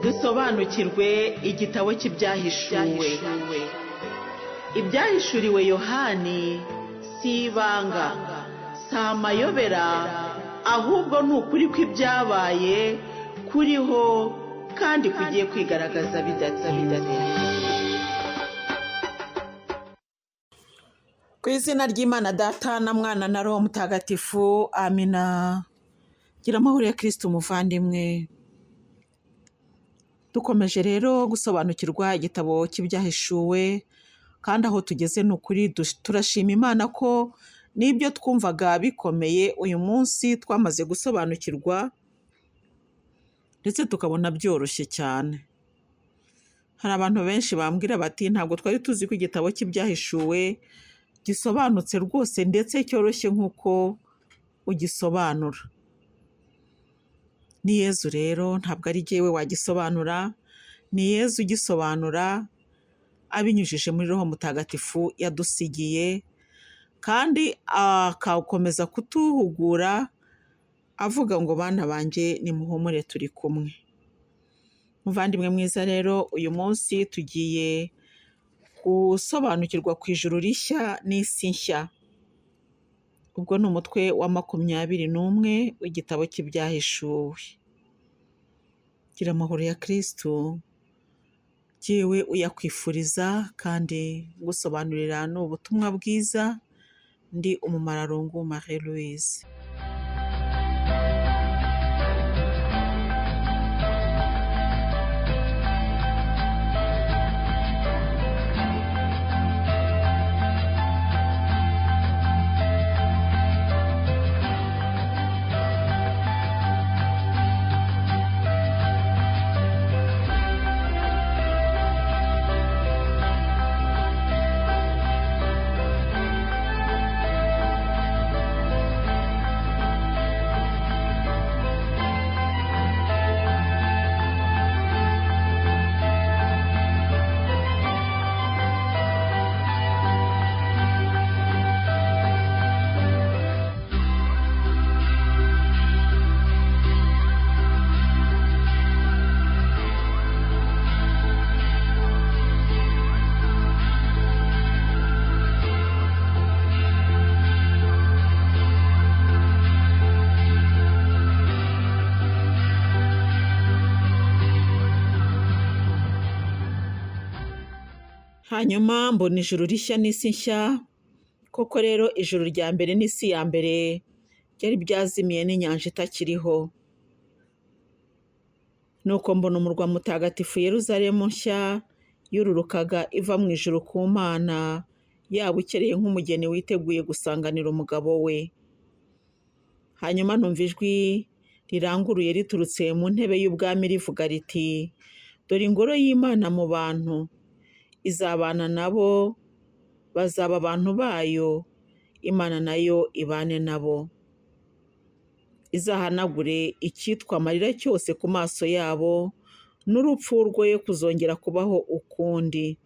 dusobanukirwe igitabo cy'ibyahishuwe. Ibyahishuriwe Yohani si ibanga, si amayobera, ahubwo ni ukuri kw'ibyabaye kuriho kandi kugiye kwigaragaza bidatsinze. Ku izina ry'Imana Data na Mwana na Roho Mutagatifu, amina. Gira amahoro ya Kristo umuvandimwe. Dukomeje rero gusobanukirwa igitabo cy'ibyahishuwe, kandi aho tugeze ni ukuri turashima Imana ko n'ibyo twumvaga bikomeye uyu munsi twamaze gusobanukirwa, ndetse tukabona byoroshye cyane. Hari abantu benshi bambwira bati ntabwo twari tuzi ko igitabo cy'ibyahishuwe gisobanutse rwose ndetse cyoroshye nk'uko ugisobanura. Ni Yezu rero, ntabwo ari jyewe wagisobanura, ni Yezu ugisobanura abinyujije muri Roho Mutagatifu yadusigiye, kandi akakomeza kutuhugura avuga ngo bana banjye nimuhumure turi kumwe. Muvandimwe mwiza rero, uyu munsi tugiye gusobanukirwa ku ijuru rishya n'isi nshya. Ubwo ni umutwe wa 21 w'igitabo cy'ibyahishuwe. Gira amahoro ya Kristo, jyewe uyakwifuriza kandi gusobanurira n'ubutumwa bwiza. Ndi umumararungu Marie Louise. Hanyuma mbona ijuru rishya n'isi nshya. Koko rero ijuru rya mbere n'isi ya mbere byari byazimiye n'inyanja itakiriho. Nuko mbona umurwa mutagatifu Yeruzalemu nshya yururukaga iva mu ijuru ku Mana, yaba ukereye nk'umugeni witeguye gusanganira umugabo we. Hanyuma numva ijwi riranguruye riturutse mu ntebe y'ubwami rivuga riti, dore ingoro y'Imana mu bantu, izabana nabo, bazaba abantu bayo, Imana nayo ibane nabo. Izahanagure icyitwa amarira cyose ku maso yabo, n'urupfu rwoye kuzongera kubaho ukundi.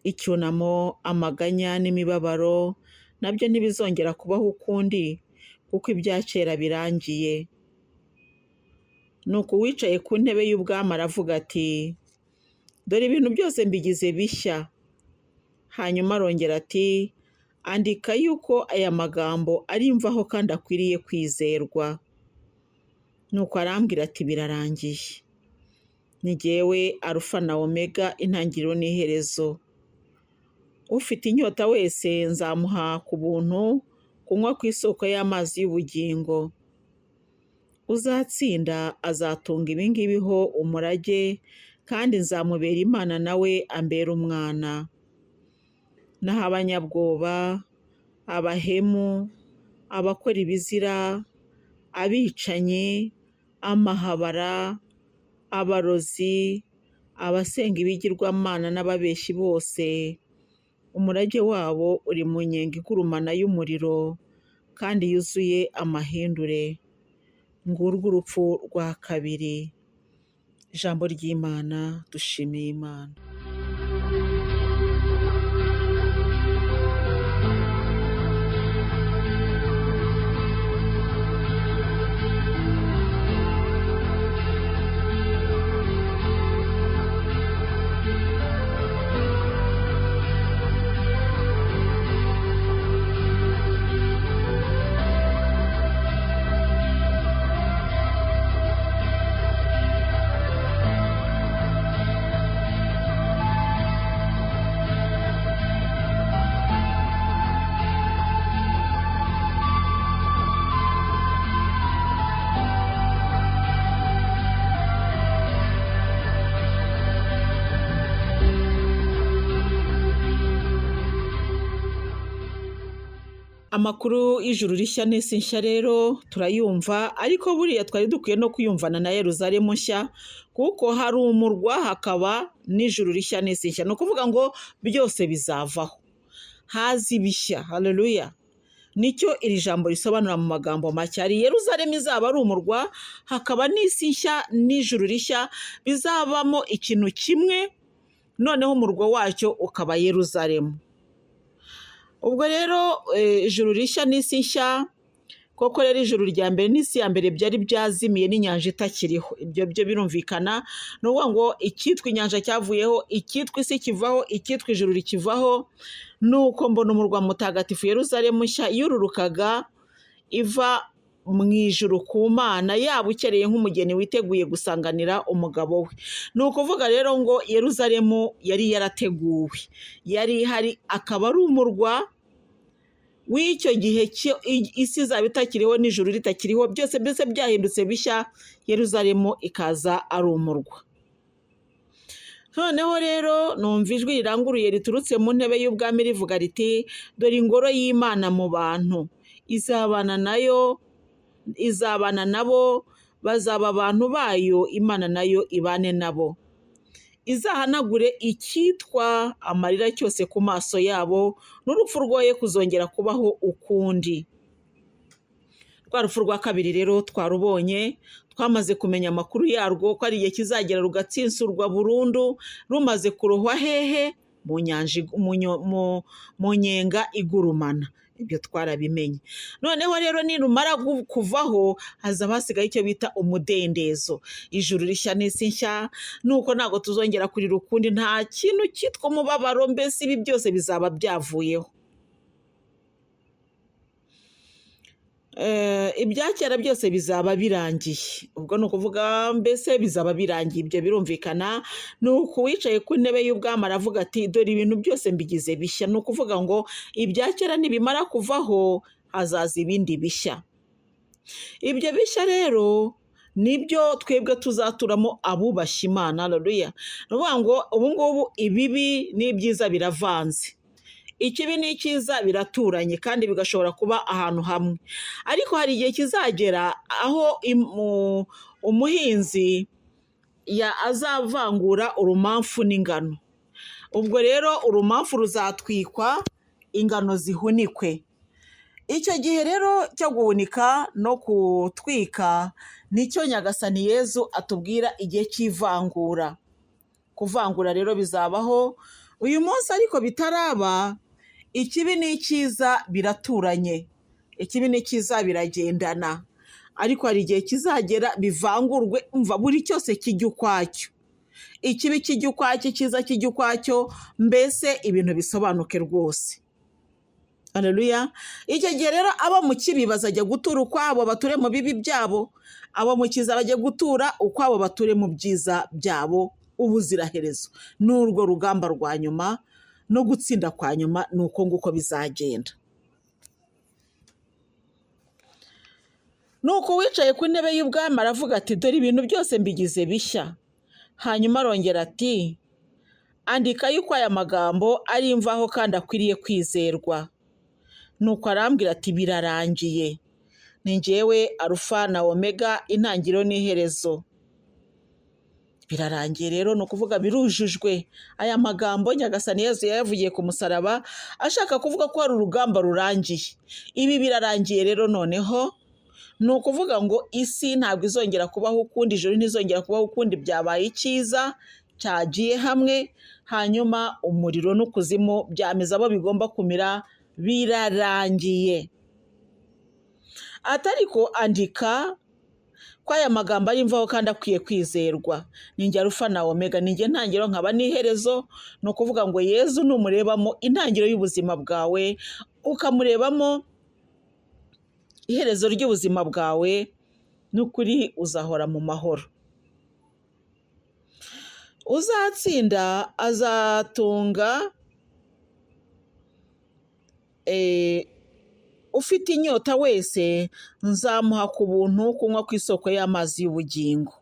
Icyunamo, amaganya n'imibabaro nabyo ntibizongera kubaho ukundi, kuko ibya kera birangiye. Nuko uwicaye ku ntebe y'ubwami aravuga ati, dore ibintu byose mbigize bishya. Hanyuma arongera ati, andika yuko aya magambo ari imvaho kandi akwiriye kwizerwa. Nuko arambwira ati, birarangiye. Ni jyewe Alufa na Omega, intangiriro n'iherezo. Ufite inyota wese nzamuha ku buntu kunywa ku isoko y'amazi y'ubugingo. Uzatsinda azatunga ibingibiho umurage, kandi nzamubera Imana nawe ambera umwana. Naho abanyabwoba, abahemu, abakora ibizira, abicanyi, amahabara, abarozi, abasenga ibigirwamana n'ababeshyi bose, umurage wabo uri mu nyenga igurumana y'umuriro kandi yuzuye amahindure. Ngurwo urupfu rwa kabiri. Ijambo ry'Imana. Dushimiye Imana. Amakuru y'ijuru rishya n'isi nshya rero turayumva, ariko buriya twari dukwiye no kuyumvana na Yeruzalemu nshya, kuko hari umurwa hakaba n'ijuru rishya n'isi nshya. Ni ukuvuga ngo byose bizavaho, hazi bishya. Haleluya! Nicyo iri jambo risobanura mu magambo make. Hari Yeruzalemu izaba ari umurwa, hakaba n'isi nshya n'ijuru rishya bizabamo ikintu kimwe, noneho umurwa wacyo ukaba Yeruzalemu. Ubwo rero ijuru rishya n'isi nshya, koko rero ijuru rya mbere n'isi ya mbere byari byazimiye n'inyanja itakiriho. Ibyo byo birumvikana, ni ukuvuga ngo icyitwa inyanja cyavuyeho, icyitwa isi kivaho, icyitwa ijuru rikivaho. Nuko mbona umurwa mutagatifu Yeruzalemu nshya yururukaga iva mu ijuru ku Mana, yaba ukereye nk'umugeni witeguye gusanganira umugabo we. Ni ukuvuga rero ngo Yeruzalemu yari yarateguwe, yari ihari, akaba ari umurwa w'icyo gihe isi izaba itakiriho n'ijuru ritakiriho, byose byose byahindutse bishya, Yeruzalemu ikaza ari umurwa. Noneho rero numva ijwi riranguruye riturutse mu ntebe y'ubwami rivuga riti, dore ingoro y'Imana mu bantu, izabana nabo, bazaba abantu bayo, Imana nayo ibane nabo. Izahanagure icyitwa amarira cyose ku maso yabo, n'urupfu rwoye kuzongera kubaho ukundi. Rwa rupfu rwa kabiri rero twarubonye, twamaze kumenya amakuru yarwo, ko ari igihe kizagera rugatsinsurwa burundu, rumaze kurohwa hehe? Mu nyenga igurumana. Ibyo twarabimenye. Noneho rero nirumara kuvaho, hazaba hasigaye icyo bita umudendezo. Ijuru rishya n'isi nshya, nuko ntabwo tuzongera kurira ukundi, nta kintu cyitwa umubabaro, mbese ibi byose bizaba byavuyeho. Ibya kera byose bizaba birangiye. Ubwo ni ukuvuga mbese bizaba birangiye, ibyo birumvikana. Nuko uwicaye ku ntebe y'ubwami aravuga ati, dore ibintu byose mbigize bishya. Ni ukuvuga ngo ibya kera nibimara kuvaho, hazaza ibindi bishya. Ibyo bishya rero nibyo twebwe tuzaturamo abubashye Imana. Haleluya! Ni ukuvuga ngo ubu ngubu ibibi n'ibyiza biravanze, ikibi n'icyiza biraturanye, kandi bigashobora kuba ahantu hamwe. Ariko hari igihe kizagera aho umuhinzi azavangura urumamfu n'ingano. Ubwo rero urumamfu ruzatwikwa, ingano zihunikwe. Icyo gihe rero cyo guhunika no gutwika nicyo Nyagasani Yezu atubwira, igihe cy'ivangura. Kuvangura rero bizabaho uyu munsi, ariko bitaraba. Ikibi n'icyiza biraturanye, ikibi n'icyiza biragendana, ariko hari igihe kizagera bivangurwe, umva buri cyose kijya ukwacyo. Ikibi kijya ukwacyo, icyiza kijya ukwacyo, mbese ibintu bisobanuke rwose. Haleluya! Icyo gihe rero abo mu kibi bazajya gutura ukwabo, bature mu bibi byabo. Abo mu cyiza bajya gutura ukwabo, bature mu byiza byabo ubuziraherezo. Ni urwo rugamba rwa nyuma, no gutsinda kwa nyuma ni uko nguko bizagenda. Nuko wicaye ku ntebe y'ubwami aravuga ati, dore ibintu byose mbigize bishya. Hanyuma arongera ati, andika yuko aya magambo ari imvaho kandi akwiriye kwizerwa. Nuko arambwira ati, birarangiye. Ni njyewe Alufa na Omega, intangiriro n'iherezo. Birarangiye rero, ni ukuvuga birujujwe. Aya magambo Nyagasani Yezu yayavugiye ku musaraba, ashaka kuvuga ko hari urugamba rurangiye. Ibi birarangiye rero. Noneho ni ukuvuga ngo isi ntabwo izongera kubaho ukundi, ijuru ntizongera kubaho ukundi, byabaye icyiza cyagiye hamwe, hanyuma umuriro n'ukuzimu byameze abo bigomba kumira. Birarangiye. Atariko andika ko aya magambo ari imvaho kandi akwiye kwizerwa. Ni njye Alufa na Omega, ni njye ntangiriro nkaba n'iherezo. Ni ukuvuga ngo Yezu numurebamo intangiriro y'ubuzima bwawe, ukamurebamo iherezo ry'ubuzima bwawe, n'ukuri uzahora mu mahoro. Uzatsinda azatunga ufite inyota wese, nzamuha ku buntu kunywa ku isoko y'amazi y'ubugingo.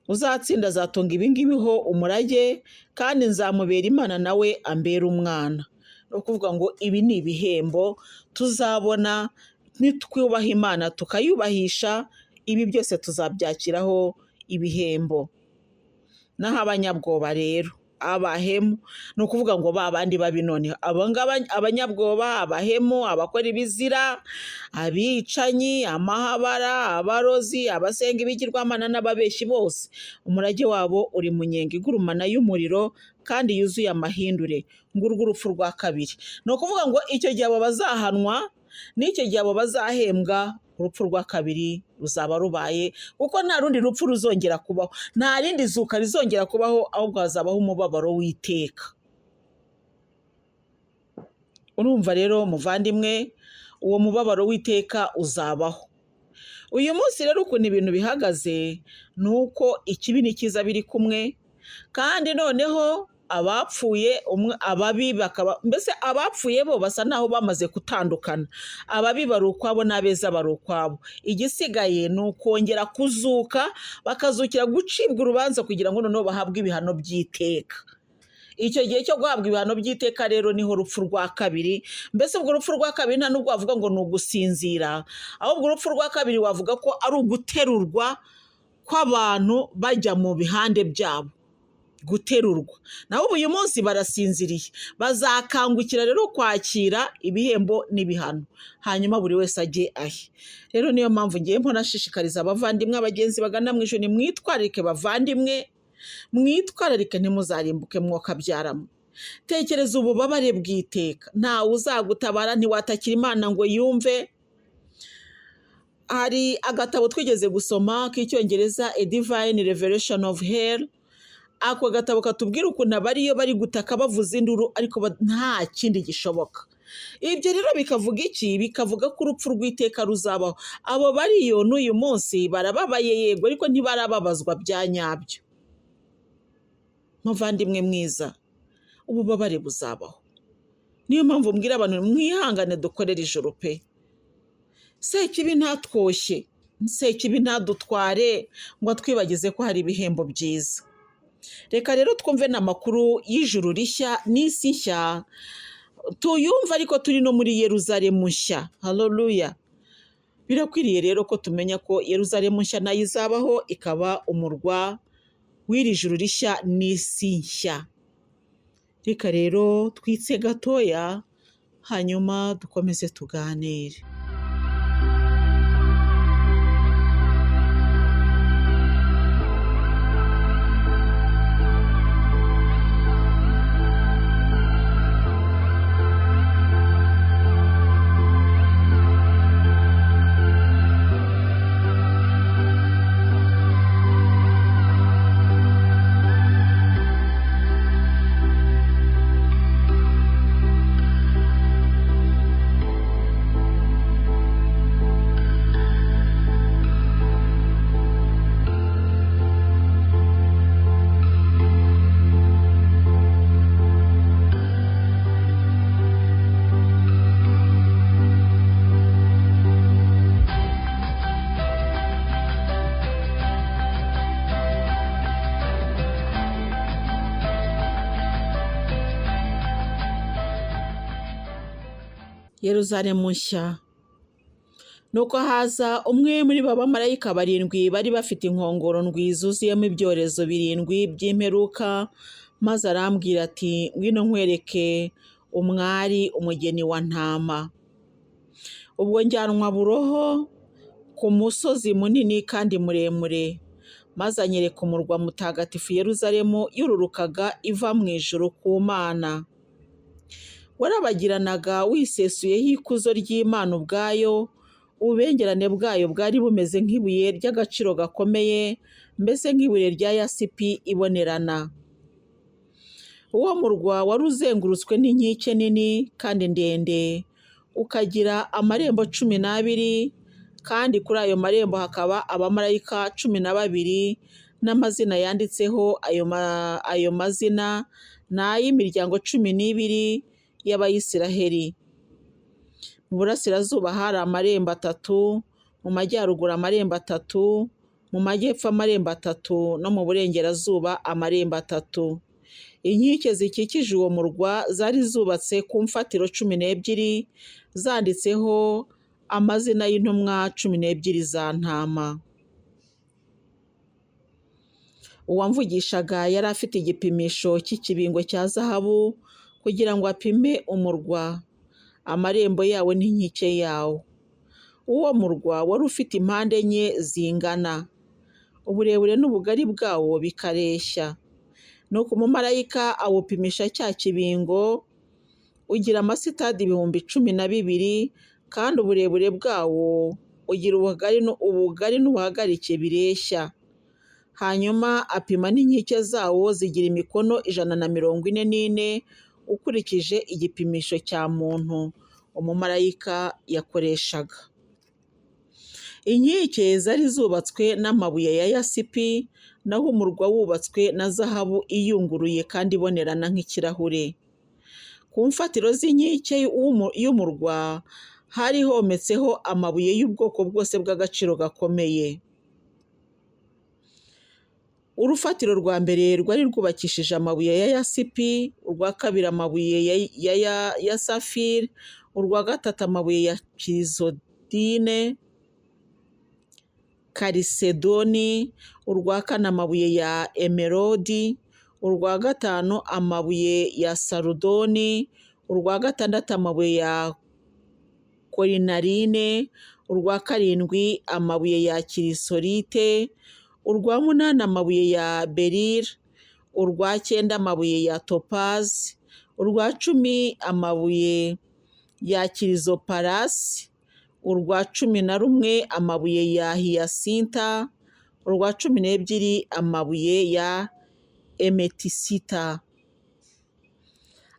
Uzatsinda azatunga ibingibiho umurage, kandi nzamubera Imana nawe ambera umwana. no kuvuga ngo ibi ni ibihembo tuzabona nitwubaha Imana tukayubahisha, ibi byose tuzabyakiraho ibihembo. Naho abanyabwoba rero, abahemu, ni ukuvuga ngo ba bandi babi none, abanyabwoba, abahemu, abakora ibizira, abicanyi, amahabara, abarozi, abasenga ibigirwamana n'ababeshyi bose, umurage wabo uri mu nyenga igurumana y'umuriro kandi yuzuye amahindure, ngurwo urupfu rwa kabiri. Ni ukuvuga ngo icyo gihe abo bazahanwa n'icyo gihe abo bazahembwa, urupfu rwa kabiri ruzaba rubaye, kuko nta rundi rupfu ruzongera kubaho, nta rindi zuka rizongera kubaho, ahubwo hazabaho umubabaro w'iteka. Urumva rero muvandimwe, uwo mubabaro w'iteka uzabaho. Uyu munsi rero ukuntu ibintu bihagaze ni uko ikibi n'ikiza biri kumwe, kandi noneho abapfuye ababi bakaba, mbese abapfuye bo basa naho bamaze gutandukana, ababi bari ukwabo n'abeza bari ukwabo. Igisigaye ni ukongera kuzuka, bakazukira gucibwa urubanza kugira ngo noneho bahabwe ibihano by'iteka. Icyo gihe cyo guhabwa ibihano by'iteka rero niho urupfu rwa kabiri. Mbese ubwo urupfu rwa kabiri nta nubwo wavuga ngo ni ugusinzira, ahubwo urupfu rwa kabiri wavuga ko ari uguterurwa kw'abantu bajya mu bihande byabo, guterurwa. Naho uyu munsi barasinziriye, bazakangukira rero kwakira ibihembo n'ibihano, hanyuma buri wese ajye ahe. Rero niyo mpamvu ngiye mpora nshishikariza abavandimwe, abagenzi bagana mu ijuru, nimwitwararike bavandimwe, mwitwararike ntimuzarimbuke mwokabyaramo. Tekereza ububabare bw'iteka, ntawe uzagutabara, ntiwatakira Imana ngo yumve. Hari agatabo twigeze gusoma k'icyongereza, A Divine Revelation of Hell. Ako gatabo katubwira ukuntu abariyo bari gutaka bavuza induru, ariko nta kindi gishoboka. Ibyo rero bikavuga iki? Bikavuga ko urupfu rw'iteka ruzabaho. Abo bariyo n'uyu munsi barababaye yego, ariko ntibarababazwa bya nyabyo. Muvandimwe mwiza, ububabare buzabaho. Niyo mpamvu mbwira abantu, mwihangane dukorere ijuru pe. Sekibi ntatwoshye, sekibi ntadutware ngo twibagize ko hari ibihembo byiza. Reka rero twumve n'amakuru y'ijuru rishya n'isi nshya, tuyumva ariko turi no muri Yeruzalemu nshya. Haleluya. Birakwiriye rero ko tumenya ko Yeruzalemu nshya nayo izabaho, ikaba umurwa w'iri juru rishya n'isi nshya. Reka rero twitse gatoya, hanyuma dukomeze tuganire. Yeruzalemu nshya. Nuko haza umwe muri ba bamarayika barindwi bari bafite inkongoro ndwi zuzuyemo ibyorezo birindwi by'imperuka, maze arambwira ati, ngwino nkwereke umwari, umugeni wa ntama. Ubwo njyanwa buroho ku musozi munini kandi muremure, maze anyereka umurwa mutagatifu Yeruzalemu yururukaga iva mu ijuru ku Mana. Warabagiranaga wisesuyeho ikuzo ry'Imana ubwayo, ububengerane bwayo bwari bumeze nk'ibuye ry'agaciro gakomeye, mbese nk'ibuye rya yasipi ibonerana. Uwo murwa wari uzengurutswe n'inkike nini kandi ndende, ukagira amarembo 12, kandi kuri ayo marembo hakaba abamarayika 12 n'amazina yanditseho. Ayo mazina ni ay'imiryango 12 y'Abayisiraheli. Mu burasirazuba hari amarembo 3, mu majyaruguru amarembo 3, mu majyepfo amarembo 3, no mu burengerazuba amarembo 3. Inkike zikikije uwo murwa zari zubatse ku mfatiro 12 zanditseho amazina y'intumwa 12 za ntama. Uwamvugishaga yari afite igipimisho cy'ikibingo cya zahabu kugira ngo apime umurwa, amarembo yawo n'inkike yawo. Uwo murwa wari ufite impande enye zingana, uburebure n'ubugari bwawo bikareshya. Nuko umumarayika awupimisha cya kibingo, ugira amasitadi 12,000 kandi uburebure bwawo ugira ubugari n'ubuhagarike bireshya. Hanyuma apima n'inkike zawo zigira imikono 144 ukurikije igipimisho cya muntu umumarayika yakoreshaga. Inkike zari zubatswe n'amabuye ya yasipi, naho umurwa wubatswe na zahabu iyunguruye kandi ibonerana nk'ikirahure. Ku mfatiro z'inkike y'umurwa hari hometseho amabuye y'ubwoko bwose bw'agaciro gakomeye. Urufatiro rwa mbere rwari rwubakishije amabuye ya yasipi, urwa kabiri amabuye ya safiri, urwa gatatu amabuye ya kirizodine, karisedoni, urwa kane amabuye ya emerodi, urwa gatanu amabuye ya sarudoni, urwa gatandatu amabuye ya korinarine, urwa karindwi amabuye ya kirisolite, urwa munani amabuye ya beril, urwa cyenda amabuye ya topazi, urwa 10 amabuye ya kirizoparasi, urwa 11 amabuye ya hiyasinta, urwa 12 amabuye ya emetisita.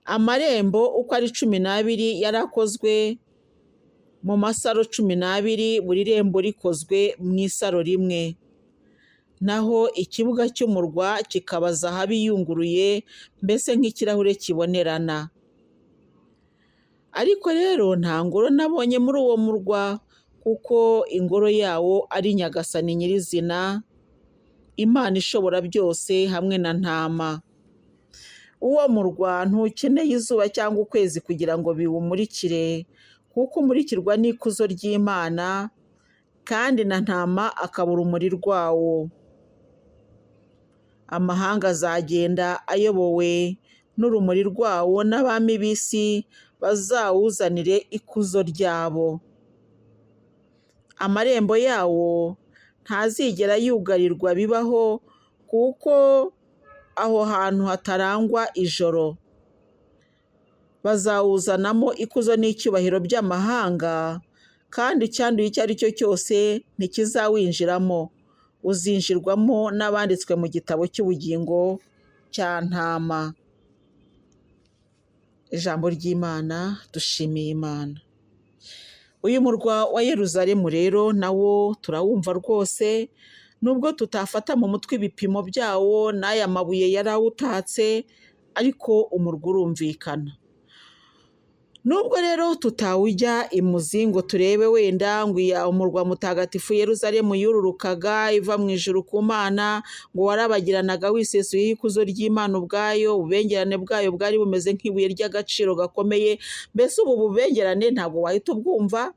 Amarembo uko ari 12 yari akozwe mu masaro 12, buri rembo rikozwe mu isaro rimwe. Naho ikibuga cy'umurwa kikaba zahabu iyunguruye, mbese nk'ikirahure kibonerana. Ariko rero nta ngoro nabonye muri uwo murwa, kuko ingoro yawo ari Nyagasani nyirizina, Imana ishobora byose hamwe na ntama. Uwo murwa ntukeneye izuba cyangwa ukwezi kugira ngo biwumurikire, kuko umurikirwa n'ikuzo ry'Imana, kandi na ntama akaba urumuri rwawo. Amahanga azagenda ayobowe n'urumuri rwawo, n'abami b'isi bazawuzanire ikuzo ryabo. Amarembo yawo ntazigera yugarirwa bibaho, kuko aho hantu hatarangwa ijoro. Bazawuzanamo ikuzo n'icyubahiro by'amahanga, kandi icyanduye icyo ari cyo cyose ntikizawinjiramo. Uzinjirwamo n'abanditswe mu gitabo cy'ubugingo cya ntama. Ijambo ry'Imana, dushimiye Imana. Uyu murwa wa Yeruzalemu rero nawo turawumva rwose, nubwo tutafata mu mutwe ibipimo byawo n'aya mabuye yari awutatse, ariko umurwa urumvikana. Nubwo rero tutawujya imuzi ngo turebe wenda ngo umurwa mutagatifu Yeruzalemu yururukaga iva mu ijuru ku Mana, ngo warabagiranaga wisesuyeho ikuzo ry'Imana ubwayo, ububengerane bwayo bwari bumeze nk'ibuye ry'agaciro gakomeye. Mbese ubu bubengerane ntabwo wahita ubwumva,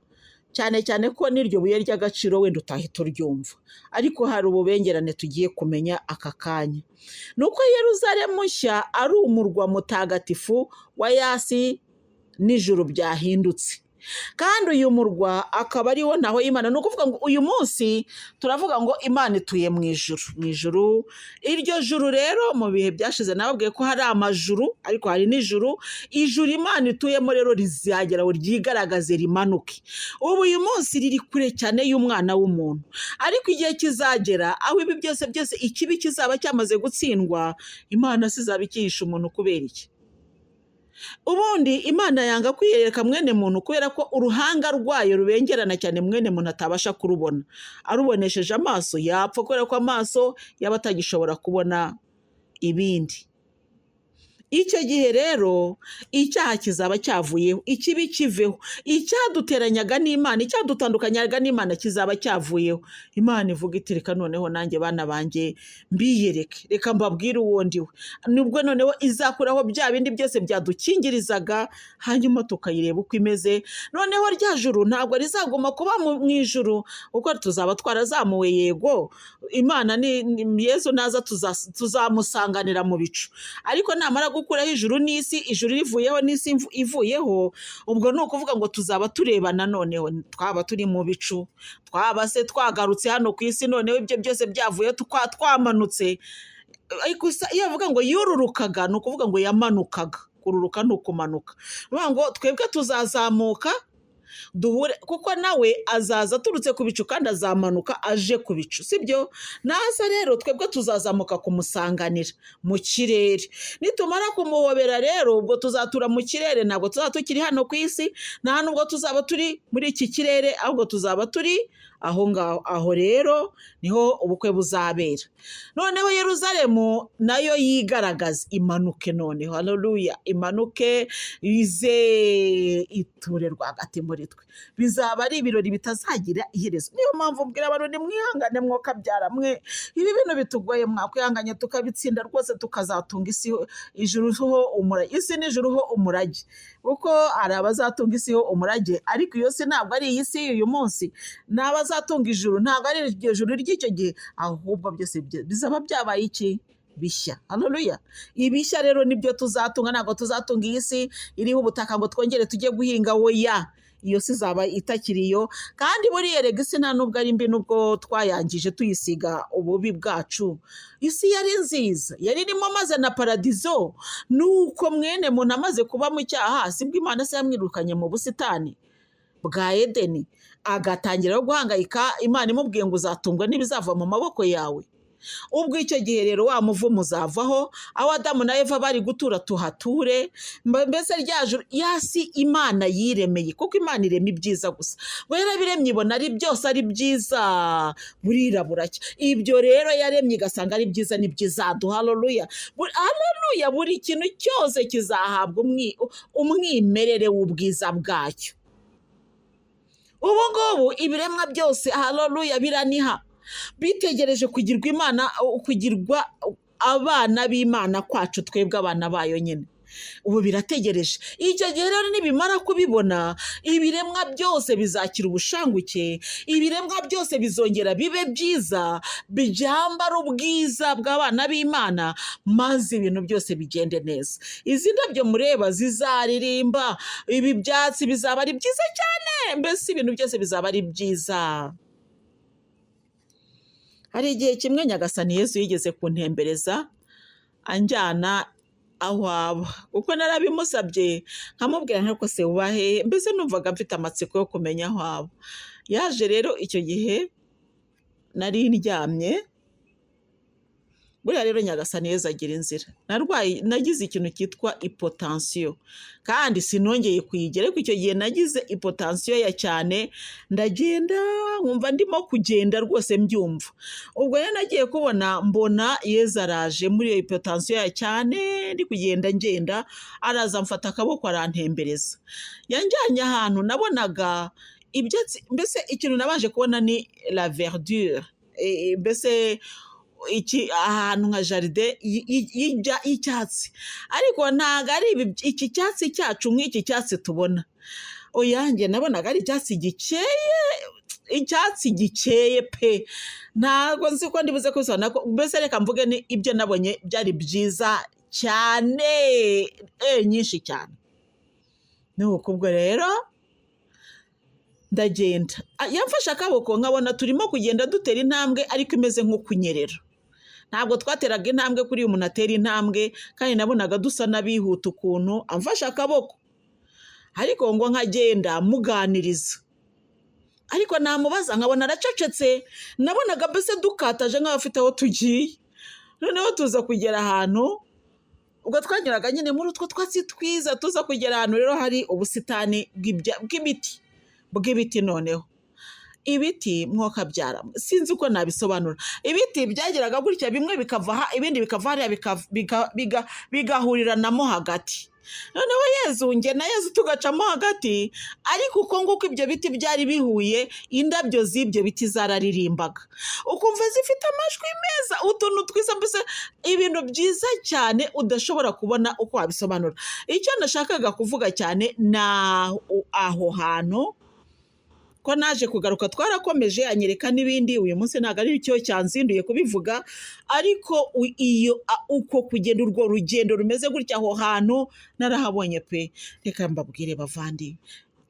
cyane cyane ko n'iryo buye ry'agaciro wenda utahita uryumva, ariko hari ububengerane tugiye kumenya aka kanya. Nuko Yeruzalemu nshya ari umurwa mutagatifu wa yasi n'ijuru byahindutse, kandi uyu murwa akaba ariwo naho Imana. Ni ukuvuga ngo uyu munsi turavuga ngo Imana ituye mu ijuru. Iryo juru rero mu bihe byashize nababwiye ko hari amajuru, ariko hari n'ijuru. Ijuru Imana ituyemo rero rizagera aho ryigaragaze rimanuke. Ubu uyu munsi riri kure cyane y'umwana w'umuntu, ariko igihe kizagera aho ibi byose ikibi kizaba cyamaze gutsindwa, Imana sizaba ikihisha umuntu. Kubera iki? Ubundi Imana yanga kwiyereka mwene muntu, kubera ko uruhanga rwayo rubengerana cyane, mwene muntu atabasha kurubona. Arubonesheje amaso yapfa, kubera ko amaso yaba atagishobora kubona ibindi. icyo gihe rero icyaha kizaba cyavuyeho, ikibi kiveho, icyaduteranyaga n'Imana, icyadutandukanyaga n'Imana kizaba cyavuyeho. Imana ivuga iti reka noneho nanjye bana banjye mbiyereke, reka mbabwire uwo ndiwe. Nubwo noneho izakuraho bya bindi byose byadukingirizaga, hanyuma tukayireba uko imeze. Noneho rya juru ntabwo rizaguma kuba mu ijuru, kuko tuzaba twarazamuwe. Yego, Imana ni Yesu naza tuzamusanganira mu bicu, ariko namara gukuraho ijuru n'isi, ijuru rivuyeho n'isi ivuyeho, ubwo ni ukuvuga ngo tuzaba turebana. Noneho twaba turi mu bicu, twaba se twagarutse hano ku isi, noneho ibyo byose byavuye twamanutse. Iyo avuga ngo yururukaga, ni ukuvuga ngo yamanukaga. Kururuka ni ukumanuka. Bivuga ngo twebwe tuzazamuka duhure, kuko nawe azaza aturutse ku bicu kandi azamanuka aje ku bicu, sibyo? Naza rero twebwe tuzazamuka kumusanganira mu kirere. Nitumara kumuhobera rero, ubwo tuzatura mu kirere, ntabwo tuzaba tukiri hano ku isi, nta nubwo tuzaba turi muri iki kirere, ahubwo tuzaba turi aho ngaho. Aho rero niho ubukwe buzabera. Noneho Yeruzalemu nayo yigaragaza, imanuke noneho, haleluya, imanuke ize iture rwagati muri twe. Bizaba ari ibirori bitazagira iherezo. Niyo mpamvu mbwira abantu nimwihangane mwokabyara mwe, ibi bintu bitugoye mwakwihanganye tukabitsinda rwose, tukazatunga isi ijuru ho umurage, isi n'ijuru ho umurage, kuko hari abazatunga isi ho umurage, ariko iyo si ntabwo ari iyi si uyu munsi. N'abazatunga ijuru ntabwo ari iryo juru ry'icyo gihe, ahubwo byose bizaba byabaye iki? Bishya. Haleluya. Ibishya rero nibyo tuzatunga, ntabwo tuzatunga iyi si iriho ubutaka ngo twongere tujye guhinga. Oya, iyo si izaba itakiriyo. Kandi buriya rega isi nta nubwo ari mbi, nubwo twayangije tuyisiga ububi bwacu. Isi yari nziza, yari irimo maze na paradizo. Nuko mwene muntu amaze kuba mu cyaha, sibwo Imana se yamwirukanye mu busitani bwa Edeni, agatangira guhangayika. Imana imubwiye ngo uzatungwa n'ibizava mu maboko yawe. Ubwo icyo gihe rero wa muvumo uzavaho, aho Adamu na Eva bari gutura tuhature. Mbese rya juru yasi Imana yiremeye, kuko Imana irema ibyiza gusa. Wera biremye ibona ari byose ari byiza, burira buracya. Ibyo rero yaremye igasanga ari byiza, ni byiza. Haleluya, haleluya. Buri kintu cyose kizahabwa umwimerere w'ubwiza bwacyo. Ubu ngubu ibiremwa byose, haleluya, biraniha, bitegereje kugirwa abana b'Imana kwacu, twebwe abana bayo nyine. Ubu birategereje. Icyo gihe rero nibimara kubibona, ibiremwa byose bizakira ubushanguke, ibiremwa byose bizongera bibe byiza, byambara ubwiza bw'abana b'Imana, maze ibintu byose bigende neza. Izi ndabyo mureba zizaririmba, ibi byatsi bizaba ari byiza cyane, mbese ibintu byose bizaba ari byiza. Hari igihe kimwe Nyagasani Yesu yigeze kuntembereza, anjyana aho aba, kuko narabimusabye nkamubwira nko se ubahe, mbese numvaga mfite amatsiko yo kumenya aho aba. Yaje rero icyo gihe nari ndyamye. Buriya rero Nyagasani Yesu agira inzira. Nagize ikintu cyitwa hypotension, kandi sinongeye kuyigera, ariko icyo gihe nagize hypotension ya cyane, ndagenda nkumva ndimo kugenda rwose mbyumva. Ubwo rero nagiye kubona, mbona Yesu araje muri iyo hypotension ya cyane, ndi kugenda ngenda, araza mfata akaboko arantembereza. Yanjyanye ahantu nabonaga ibyatsi, mbese ikintu nabanje kubona ni la verdure, mbese ahantu nka jaride y'icyatsi, ariko ntabwo ari iki cyatsi cyacu nk'iki cyatsi tubona. Oyange nabonaga ari icyatsi gikeye, icyatsi gikeye pe. Ntabwo nzi ko ndibuze kubisobanura, mbese reka mvuge ni ibyo nabonye byari byiza cyane, nyinshi cyane. Nuko ubwo rero ndagenda, yamfashe akaboko nkabona turimo kugenda dutera intambwe, ariko imeze nko kunyerera. Ntabwo twateraga intambwe kuri uyu muntu atera intambwe, kandi nabonaga dusa n'abihuta ukuntu. Amfashe akaboko, ariko ngo nkagenda muganiriza, ariko namubaza nkabona aracecetse. Nabonaga mbese dukataje nk'abafite aho tugiye. Noneho tuza kugera ahantu, ubwo twanyuraga nyine muri utwo twatsi twiza, tuza kugera ahantu rero hari ubusitani bw'ibiti. Noneho ibiti mwokabyara sinzi uko nabisobanura. Ibiti byageraga gutya, bimwe bikava ibindi bikava hariya bigahuriranamo hagati. Noneho Yezu nge na Yezu tugacamo hagati, ariko uko nguko ibyo biti byari bihuye, indabyo z'ibyo biti zararirimbaga, ukumva zifite amajwi meza, utuntu twiza, mbese ibintu byiza cyane udashobora kubona uko wabisobanura. Icyo nashakaga kuvuga cyane na aho hantu ko naje kugaruka, twarakomeje anyereka n'ibindi. Uyu munsi ntabwo ari cyo cyanzinduye kubivuga, ariko iyo uko kugenda urwo rugendo rumeze gutya aho hantu narahabonye pe. Reka mbabwire bavandi,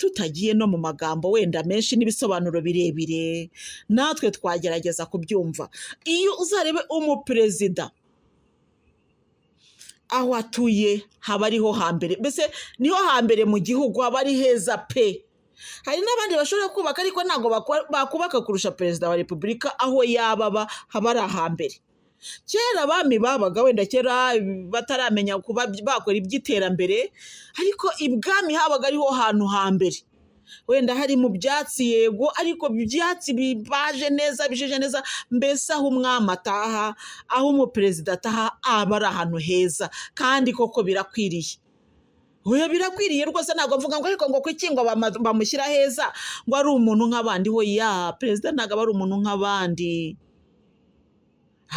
tutagiye no mu magambo wenda menshi n'ibisobanuro birebire, natwe twagerageza kubyumva. Iyo uzarebe umuperezida aho atuye haba ariho hambere, mbese niho hambere mu gihugu, haba ari heza pe. Hari n'abandi bashobora kubaka, ariko ntabwo bakubaka kurusha perezida wa repubulika aho yababa, haba ari ahambere. Kera abami babaga wenda kera bataramenya kuba bakora iby'iterambere, ariko ibwami habaga ariho hantu hambere. Wenda hari mu byatsi yego, ariko ibyatsi bibaje neza, bijije neza, mbese aho umwami ataha, aho umuperezida ataha, aba ari ahantu heza, kandi koko birakwiriye. Oya birakwiriye rwose, ntabwo mvuga ngo ariko ngo kuki ngo bamushyira heza ngo ari umuntu nk'abandi. Hoya, perezida ntabwo aba ari umuntu nk'abandi,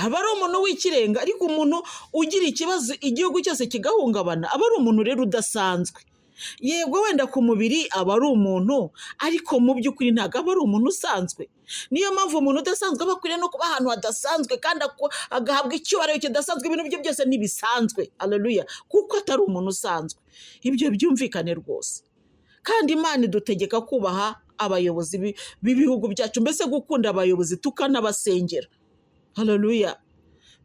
aba ari umuntu w'ikirenga, ariko umuntu ugira ikibazo igihugu cyose kigahungabana, aba ari umuntu rero udasanzwe. Yego wenda ku mubiri aba ari umuntu, ariko mu by'ukuri ntabwo aba ari umuntu usanzwe. Niyo mpamvu umuntu udasanzwe aba akwiriye no kuba ahantu hadasanzwe, kandi agahabwa icyubahiro kidasanzwe, ibintu bye byose ntibisanzwe. Haleluya, kuko atari umuntu usanzwe. Ibyo byumvikane rwose. Kandi Imana idutegeka kubaha abayobozi b'ibihugu byacu, mbese gukunda abayobozi tukanabasengera. Haleluya,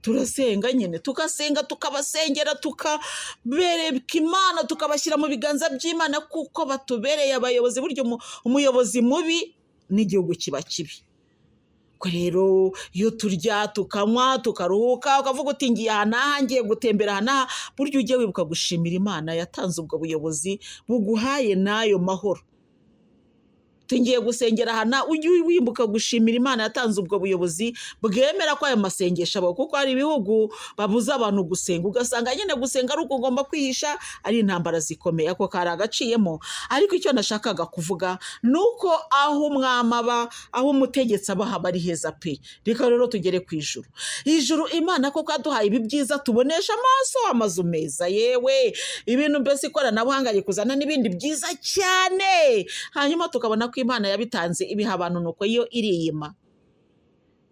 turasenga nyine, tugasenga tukabasengera, tukabereka Imana, tukabashyira mu biganza by'Imana, kuko batubereye abayobozi. Buryo umuyobozi mubi n'igihugu kiba kibi. Ko rero iyo turya tukanywa tukaruhuka, ukavuga uti ngiye aha n'aha, ngiye gutembera aha n'aha, buryo ujye wibuka gushimira Imana yatanze ubwo buyobozi buguhaye n'ayo mahoro. Tungiye gusengera hana, ujye wimbuka gushimira Imana yatanze ubwo buyobozi bwemera ko ayo masengesho aba, kuko hari ibihugu babuza abantu gusenga, ugasanga nyine gusenga ari uko ugomba kwihisha, ari intambara zikomeye. Ako kari agaciyemo. Ariko icyo nashakaga kuvuga nuko aho umwami aba, aho umutegetsi aba, haba ari heza pe. Reka rero tugere ku ijuru. Ijuru Imana koko yaduhaye ibi byiza tubonesha amaso, amazu meza, yewe ibintu mbese ikoranabuhanga rikuzana n'ibindi byiza cyane, hanyuma tukabona Imana yabitanze ibiha abantu, nuko yo iriyima.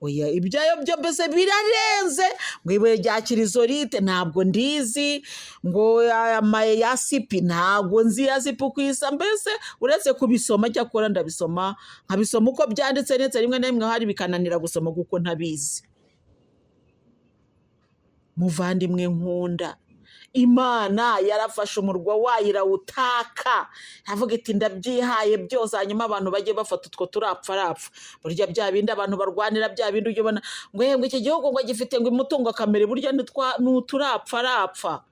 Oya, ibyayo byo mbese birarenze. Ngo ibuye rya kirizolite ntabwo ndizi, ngo amaye ya sipi ntabwo nzi ya sipi kwisa, mbese uretse kubisoma cyakora ndabisoma, nkabisoma uko byanditse, ndetse rimwe na rimwe hari bikananira gusoma kuko ntabizi. Muvandimwe nkunda, Imana yarafashe umurwa wayo irawutaka, havuga iti ndabyihaye byose, hanyuma abantu bajye bafata utwo turapfa. Burya bya bindi abantu barwanira, bya bindi ujye ubona ngo iki gihugu ngo gifite ngo umutungo kamere, burya n'uturapfa.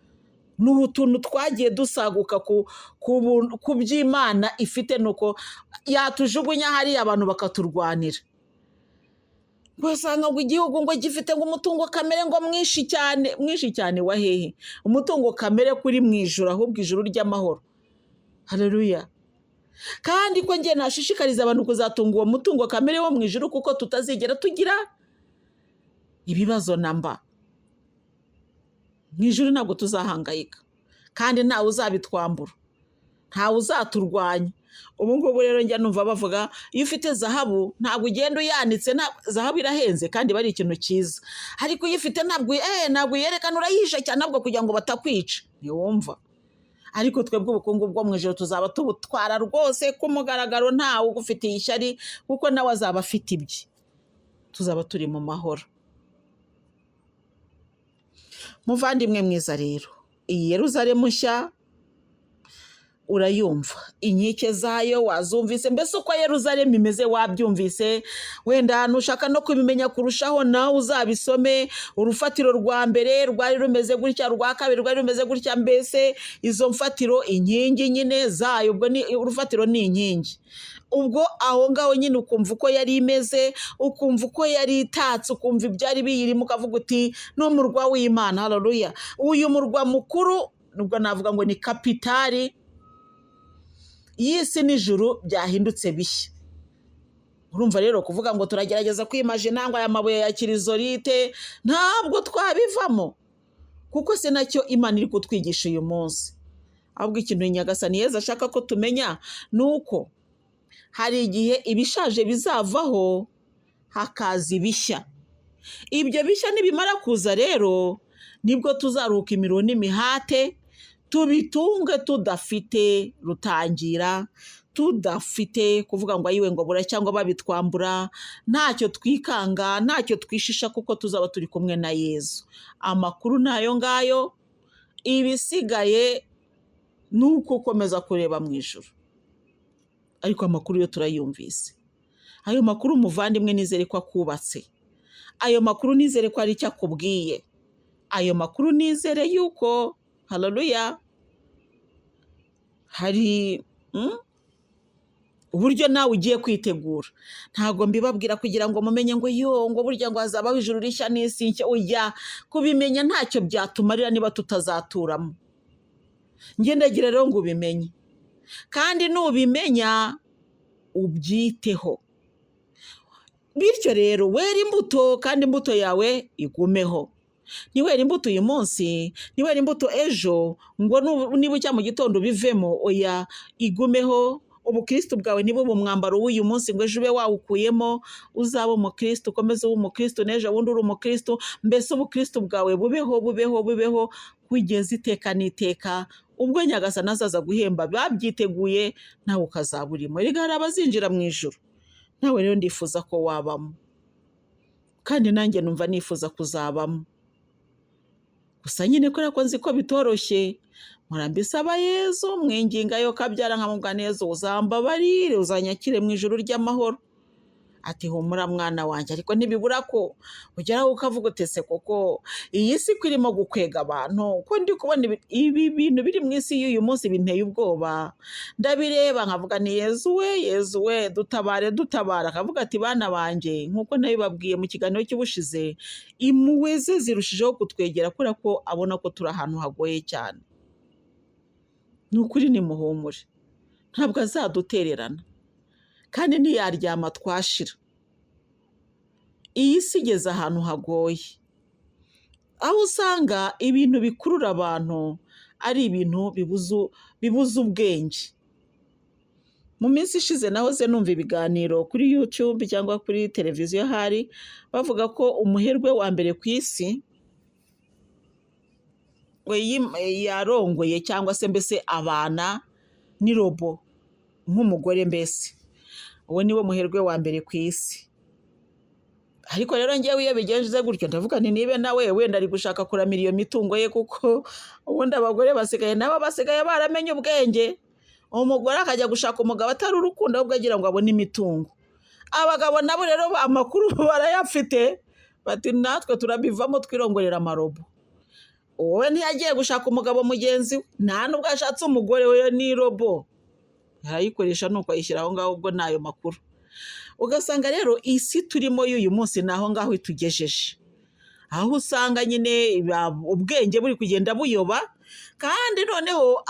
Ni utuntu twagiye dusaguka ku by'Imana ifite, nuko yatujugunya hariya abantu bakaturwanira. Wasanga ngo igihugu ngo gifite ngo umutungo kamere ngo mwinshi cyane wa hehe? Umutungo kamere kuri mu ijuru, ahubwo ijuru ry'amahoro. Haleluya. Kandi ko ngiye nashishikariza abantu kuzatunga uwo mutungo kamere wo mu ijuru, kuko tutazigera tugira ibibazo namba. Mu ijuru ntabwo tuzahangayika, kandi ntawe uzabitwambura, ntawe uzaturwanya. Ubu ngubu rero njya numva bavuga iyo ufite zahabu ntabwo ugenda uyanitse, zahabu irahenze kandi bari ikintu cyiza, ariko iyo ufite ntabwo yerekana, urayihisha cyane ntabwo kugira ngo batakwica, ntiwumva. Ariko twebwe ubukungu bwo mu ijoro tuzaba tubutwara rwose ku mugaragaro, ntawe ugufitiye ishyari, kuko nawe azaba afite ibye. Tuzaba turi mu mahoro. Muvandimwe mwiza rero, iyi Yeruzalemu nshya urayumva, inkike zayo wazumvise, mbese uko Yeruzalemu imeze wabyumvise. Wenda nushaka no kubimenya kurushaho, nawe uzabisome. Urufatiro rwa mbere rwari rumeze gutya, rwa kabiri rwari rumeze gutya, mbese izo mfatiro inkingi nyine zayo, ubwo ni urufatiro ni inkingi. ubwo aho ngaho nyine ukumva uko yari imeze, ukumva uko yari itatse, ukumva ibyari biyirimo, ukavuga uti n'umurwa w'Imana. Haleluya. Uyu murwa mukuru nubwo navuga ngo ni kapitali y'isi n'ijuru byahindutse bishya. Urumva rero kuvuga ngo turagerageza kwimagina ngo aya mabuye ya kirizolite ntabwo twabivamo, kuko se nacyo Imana iri kutwigisha uyu munsi. Ahubwo ikintu Nyagasani Yezu ashaka ko tumenya ni uko hari igihe ibishaje bizavaho hakaza ibishya. Ibyo bishya nibimara kuza rero nibwo tuzaruhuka imiruho n'imihate, tubitunge tudafite rutangira, tudafite kuvuga ngo ayiwe ngo bura cyangwa babitwambura, ntacyo twikanga, ntacyo twishisha, kuko tuzaba turi kumwe na Yezu. Amakuru nayo ngayo, ibisigaye ni uko ukomeza kureba mu ijuru. Ariko amakuru yo turayumvise. Ayo makuru umuvandimwe nizere ko akubatse. Ayo makuru nizere ko ari icyo akubwiye. Ayo makuru nizere yuko, haleluya, hari uburyo nawe ugiye kwitegura. Ntabwo mbibabwira kugira ngo mumenye ngo ngo burya ngo hazabaho ijuru rishya n'isi nshya. Ujya kubimenya ntacyo byatumarira niba tutazaturamo. Ndagira rero ngo ubimenye, kandi nubimenya ubyiteho. Bityo rero wera imbuto, kandi imbuto yawe igumeho. Niwera imbuto uyu munsi, niwera imbuto ejo, ngo niba ujya mu gitondo bivemo, oya, igumeho. Ubukristo bwawe niba mu mwambaro w'uyu munsi ngo ejo ube wawukuyemo, uzaba umukristo, ukomeze ube umukristo, n'ejo bundi uri umukristo. Mbese ubukristo bwawe bubeho kugeza iteka n'iteka, ubwo Nyagasani azaza guhemba babyiteguye, nawe ukazaba urimo. Erega hari abazinjira mu ijuru, nawe rero ndifuza ko wabamo, kandi nanjye numva nifuza kuzabamo. Gusa nyine kubera ko nzi ko bitoroshye, murambisaba Yezu, mwinginga yo kabyara nkamubwa neza, uzambabarire, uzanyakire mu ijuru ry'amahoro. Ati humura mwana wanjye. Ariko ntibibura ko ugeraho ukavuga utese koko iyi si ko irimo gukwega abantu, ko ndi kubona ibi bintu biri mu isi y'uyu munsi binteye ubwoba. Ndabireba nkavuga ni Yezu we dutabare. Akavuga ati bana banjye, nk'uko nabibabwiye mu kiganiro cy'ubushize, impuhwe ze zirushijeho kutwegera kubera ko abona ko turi ahantu hagoye cyane. Ni ukuri nimuhumure, ntabwo azadutererana, kandi ntiyaryama twashira. Iyi si igeze ahantu hagoye, aho usanga ibintu bikurura abantu ari ibintu bibuza ubwenge. Mu minsi ishize nahoze numva ibiganiro kuri YouTube cyangwa kuri televiziyo, hari bavuga ko umuherwe wa mbere ku isi we yarongoye cyangwa se mbese abana n'irobo nk'umugore. Mbese uwo niwe muherwe wa mbere ku isi. Ariko rero njyewe iyo bigenze gutyo ndavuga nti nibe nawe wenda ari gushaka kuramira iyo mitungo ye, kuko ubundi abagore basigaye baramenye ubwenge. Umugore akajya gushaka umugabo atari urukundo, ahubwo agira ngo abone imitungo. Abagabo nabo rero amakuru barayafite, bati natwe turabivamo twirongorera amarobo. Wowe ntiyagiye gushaka umugabo mugenzi we, nta nubwo ashatse umugore we n'irobo, arayikoresha nuko ayishyira aho ngaho. Ubwo nayo makuru ugasanga rero isi turimo y'uyu munsi naho ngaho itugejeje, aho usanga nyine ubwenge buri kugenda buyoba, kandi noneho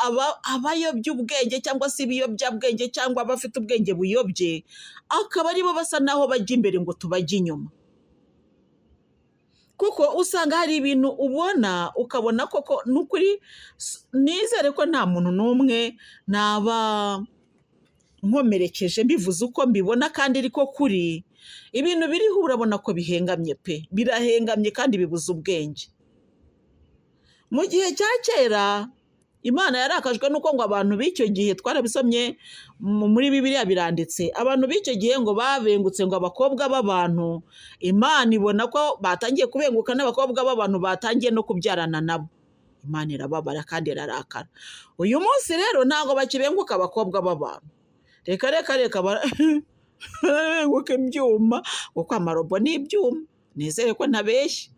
abayobya ubwenge cyangwa se ibiyobyabwenge cyangwa abafite ubwenge buyobye akaba aribo basa naho bajya imbere ngo tubajye inyuma. Kuko usanga hari ibintu ubona ukabona koko n'ukuri. Nizere ko nta muntu n'umwe naba nkomerekeje mbivuze uko mbibona, kandi ariko kuri ibintu biriho urabona ko bihengamye pe, birahengamye kandi bibuza ubwenge. Mu gihe cya kera Imana yarakajwe nuko ngo abantu b'icyo gihe, twarabisomye muri Bibiliya biranditse, abantu b'icyo gihe ngo babengutse ngo abakobwa b'abantu, Imana ibona ko batangiye kubenguka n'abakobwa b'abantu batangiye no kubyarana nabo, Imana irababara kandi irarakara. Uyu munsi rero ntabwo bakibenguka abakobwa b'abantu, reka barabenguka ibyuma, kuko amarobo ni ibyuma. Nizere ko ntabeshya.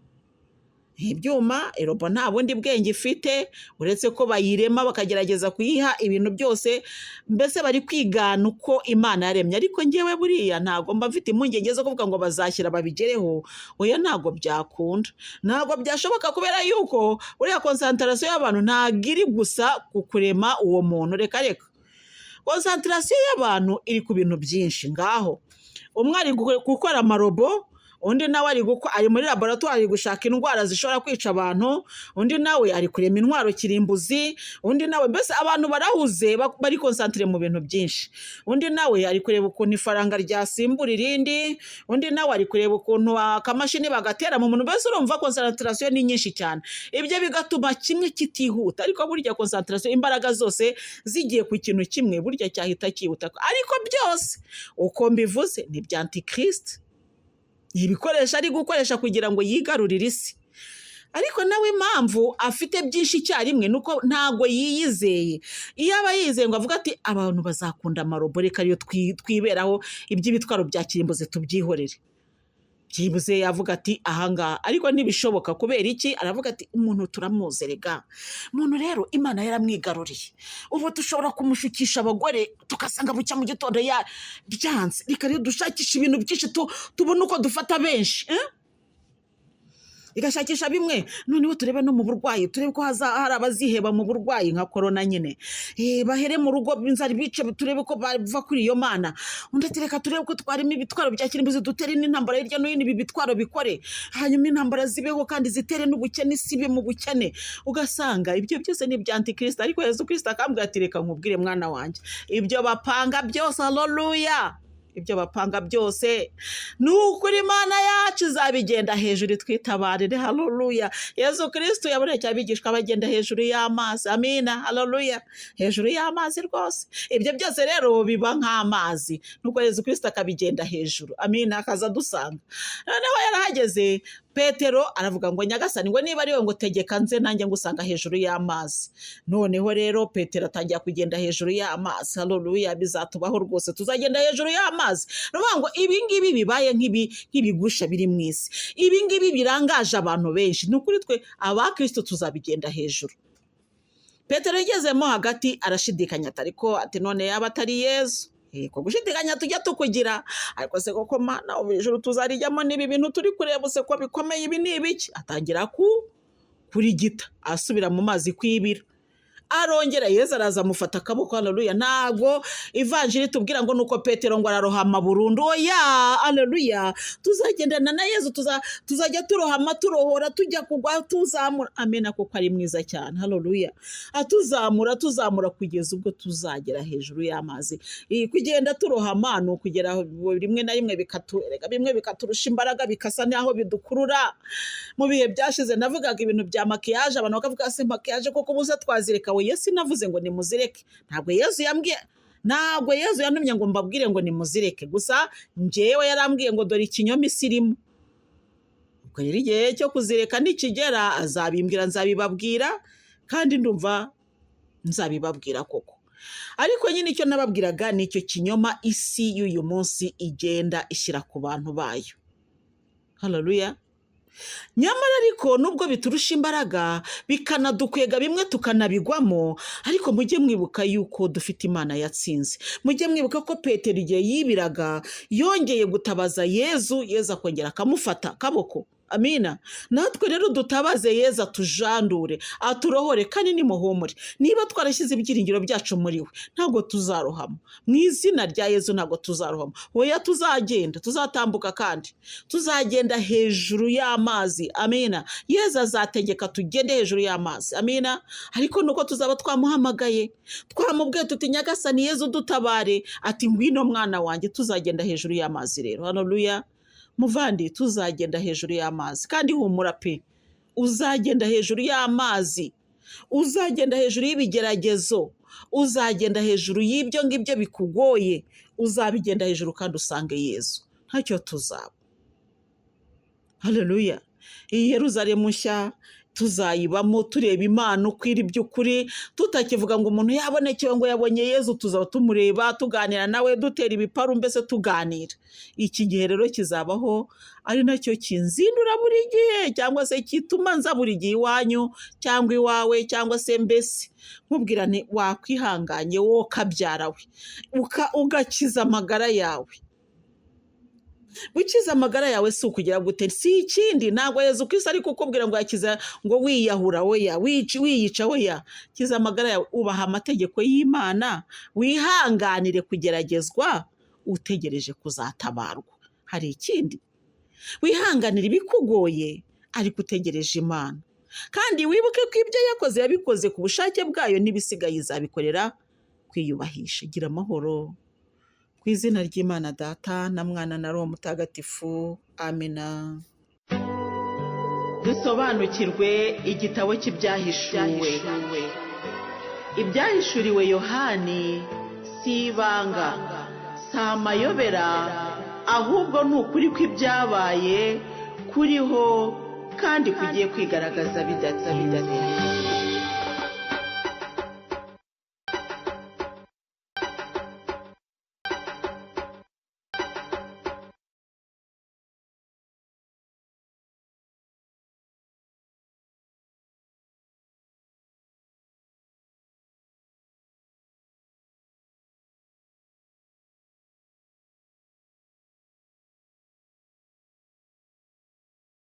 ibyuma irobo nta bundi bwenge ifite uretse ko bayirema bakagerageza kuyiha ibintu byose, mbese bari kwigana uko Imana yaremye. Ariko ngewe buriya ntabwo mba mfite impungenge zo kuvuga ngo bazashyira babigereho, oya ntabwo byakunda, ntabwo byashoboka, kubera yuko buriya konsantarasiyo y'abantu ntabwo iri gusa ku kurema uwo muntu. Reka konsantarasiyo y'abantu iri ku bintu byinshi. Ngaho umwe ari gukora amarobo, undi nawe ari muri laboratwari ari gushaka indwara zishobora kwica abantu, undi nawe ari kurema intwaro kirimbuzi, undi nawe mbese abantu barahuze bari konsantire mu bintu byinshi. Undi nawe ari kureba ukuntu ifaranga ryasimbura irindi, undi nawe ari kureba ukuntu akamashini bagatera mu muntu. Mbese urumva konsantarasiyo ni nyinshi cyane, ibyo bigatuma kimwe kitihuta. Ariko burya konsantarasiyo, imbaraga zose zigiye ku kintu kimwe, burya cyahita cyihuta. Ariko byose uko mbivuze ni ibya antikristo, ibikoresho ari gukoresha kugira ngo yigarurire isi. Ariko nawe impamvu afite byinshi icyarimwe nuko ntago yiyizeye. Iyo aba yizeye ngo avuga ati abantu bazakunda amarobo, reka ariyo twiberaho, iby'ibitwaro bya kirimbuzi tubyihorere, byibuze yavuga ati ahangaha. Ariko ntibishoboka. Kubera iki? Aravuga ati umuntu turamuzerega, umuntu rero Imana yaramwigaruriye, ubu dushobora kumushukisha abagore tukasanga bucya mu gitondo byanze, reka rero dushakisha ibintu byinshi tubone uko dufata benshi, igashakisha bimwe. Noneho turebe no mu burwayi, turebe ko hari abaziheba mu burwayi nka korona nyine, bahere mu rugo inzara bice, turebe ko bava kuri iyo Mana. Undi ati reka turebe ko twarimo ibitwaro bya kirimbuzi, dutere n'intambara hirya no hino, ibi bitwaro bikore, hanyuma intambara zibeho kandi zitere n'ubukene, sibe mu bukene. Ugasanga ibyo byose ni ibya antikristo. Ariko Yesu Kristo akambwira ati reka nkubwire mwana wanjye, ibyo bapanga byose, haleluya, ibyo bapanga byose ni ukuri Imana yacu izabigenda hejuru twitabarire, haleluya. Yesu Kristo yabonekeye abigishwa bagenda hejuru y'amazi, amina, haleluya, hejuru y'amazi rwose. Ibyo byose rero biba nk'amazi, nuko Yesu Kristo akabigenda hejuru, amina, akaza dusanga. Noneho yarahageze, Petero aravuga ngo nyagasani, ngo niba ariwe ngo tegeka nze nanjye ngusanga hejuru y'amazi. Noneho rero Petero atangira kugenda hejuru y'amazi, haleluya, bizatubaho rwose, tuzagenda hejuru y'amazi. Ruvuga ngo ibi ngibi bibaye nk'ibigusha biri mu isi, ibi ngibi birangaje abantu benshi. Ni ukuri twe abakristo tuzabigenda hejuru. Petero yagezemo hagati arashidikanya, ariko ati none yaba atari Yesu, ko gushidikanya tujya tukugira, ariko se koko Mana ubu ijuru tuzarijyamo n'ibi bintu turi kureba, se ko bikomeye, ibi ni ibiki? Atangira kurigita, asubira mu mazi kwibira. Arongera Yesu araza amufata akaboko, haleluya. Ntabwo ivanjiri tubwira ngo nuko Petero ngo ararohama burundu, oya, haleluya. Tuzagendana na Yesu, tuzajya turohama, turohora, tujya kugwa, tuzamura, amena, kuko ari mwiza cyane, haleluya. Tuzamura kugeza ubwo tuzagera hejuru y'amazi. Kugenda turohama ni ukugera rimwe na rimwe bimwe bikaturusha imbaraga, bikasa naho bidukurura. Mu bihe byashize navugaga ibintu bya makiyaje, abantu bakavuga se makiyaje koko buza twazireka. Yesu navuze ngo nimuzireke, ntabwo Yesu yantumye ngo mbabwire ngo nimuzireke, gusa njyewe yarambwiye ngo dore ikinyoma isi irimo. Ubwo rero igihe cyo kuzireka nikigera azabimbwira, nzabibabwira, kandi ndumva nzabibabwira koko. Ariko nyine icyo nababwiraga ni icyo kinyoma isi y'uyu munsi igenda ishyira ku bantu bayo, haleluya. Nyamara ariko nubwo biturusha imbaraga bikanadukwega bimwe tukanabigwamo, ariko mujye mwibuka yuko dufite Imana yatsinze. Mujye mwibuka ko Petero igihe yibiraga yongeye gutabaza Yesu akongera akamufata akaboko, amina. Natwe rero dutabaze Yesu atujandure, aturohore, kandi nimuhumure. Niba twarashyize ibyiringiro byacu muri we, ntabwo tuzarohama. Mu izina rya Yesu ntabwo tuzarohama, oya, tuzagenda, tuzatambuka, kandi tuzagenda hejuru y'amazi, amina. Yesu azategeka tugende hejuru y'amazi, amina. Ariko nuko tuzaba twamuhamagaye, twamubwiye tuti nyagasani Yesu dutabare, ati ngwino mwana wanjye, tuzagenda hejuru y'amazi rero, haleluya. Muvandi, tuzagenda hejuru y'amazi, kandi humura pe, uzagenda hejuru y'amazi, uzagenda hejuru y'ibigeragezo, uzagenda hejuru y'ibyo ngibyo bikugoye, uzabigenda hejuru kandi usange Yesu, ntacyo tuzaba, haleluya. Iyi Yeruzalemu nshya tuzayibamo tureba Imana uko iri by'ukuri, tutakivuga ngo umuntu yabonekewe ngo yabonye Yezu, tuzaba tumureba tuganira nawe dutera ibiparu, mbese tuganira. Iki gihe rero kizabaho, ari nacyo kinzindura buri gihe, cyangwa se kituma nza buri gihe iwanyu cyangwa iwawe, cyangwa se mbese nkubwira nti wakwihanganye wowe kabyara we ugakiza amagara yawe. Gukiza amagara yawe si ukugira gute, si ikindi, ntabwo Yezu Kristo ari kukubwira ngo yakiza ngo wiyahura oya, wiyica oya. Kiza amagara yawe, ubaha amategeko y'Imana, wihanganire kugeragezwa utegereje kuzatabarwa. Hari ikindi, wihanganire ibikugoye ariko utegereje Imana, kandi wibuke ko ibyo yakoze yabikoze ku bushake bwayo, n'ibisigaye izabikorera kwiyubahisha. Gira amahoro. Ku izina ry'Imana Data na Mwana na Roho Mutagatifu. Amina. Dusobanukirwe igitabo cy'ibyahishuwe. Ibyahishuriwe Yohani si ibanga, si amayobera, ahubwo ni ukuri kw'ibyabaye, kuriho kandi kugiye kwigaragaza bidatsinze.